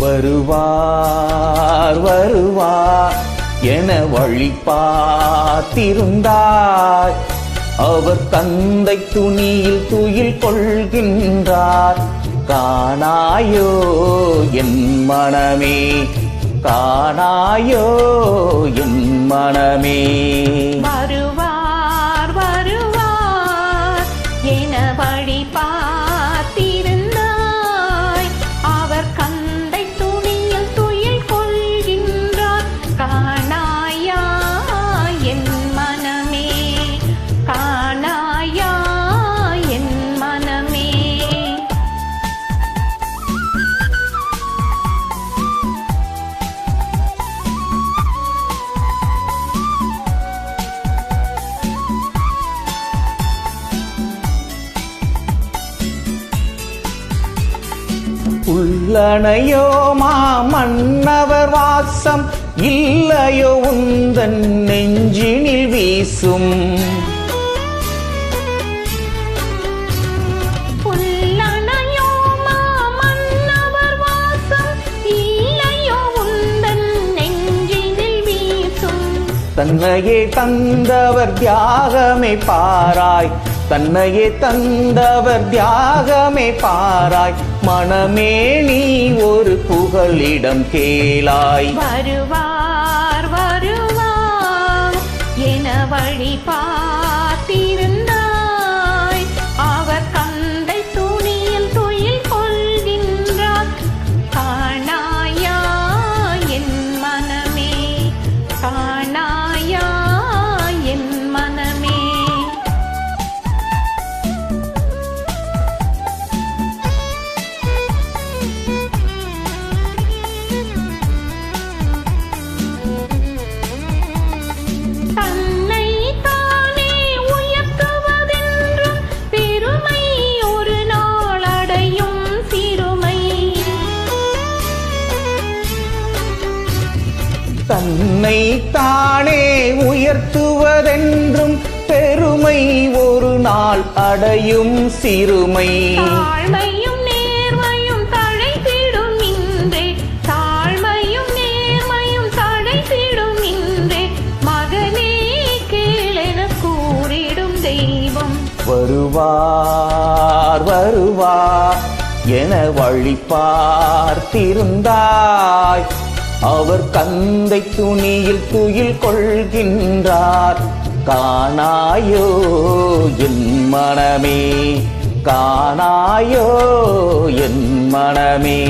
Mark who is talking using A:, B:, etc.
A: வருவார் வருவார் என வழி பார்த்திருந்தாய். அவர் தந்தை துணியில் துயில் கொள்கின்றார். காணாயோ என் மனமே, காணாயோ என் மனமே.
B: வருவார் வருவார் என வழி பார்த்திருந்தாய். அவர் கந்தை துணியில் துயில் கொள்கின்றார். காணாயா என் மனமே, காணாயா என் மனமே.
A: உள்ளனையோ மாமன்னவர் வாசம், இல்லையோ உந்தன் நெஞ்சினில் வீசும்.
B: உள்ளனையோ மாமன்னவர் வாசம், இல்லையோ உந்தன் நெஞ்சினில் வீசும்.
A: தன்னையே தந்தவர் தியாகமே பாராய், தன்னையே தந்தவர் தியாகமே பாராய். மனமே நீ ஒரு புகலிடம் கேளாய்.
B: வருவார் வருவார் என வழி பார்த்திருந்தாய். அவர் கந்தை துணியில் துயில் கொள்கின்றார். காணாயா என் மனமே, காணாயா என் மனமே. தன்னை தானே உயர்த்துவதென்றும் பெருமை ஒரு நாள் அடையும் சிறுமை.
A: தன்னை தானே உயர்த்துவதென்றும் பெருமை ஒரு நாள் அடையும் சிறுமை.
B: தாழ்மையும் நேர்மையும் தழைத்திடும் இன்றே, தாழ்மையும் நேர்மையும் தழைத்திடும் இன்றே. மகனே கேளென கூறிடும் தெய்வம்.
A: வருவார் வருவார் என வழி பார்த்திருந்தாய். அவர் கந்தை துணியில் துயில் கொள்கின்றார். காணாயோ என் மனமே, காணாயோ என் மனமே.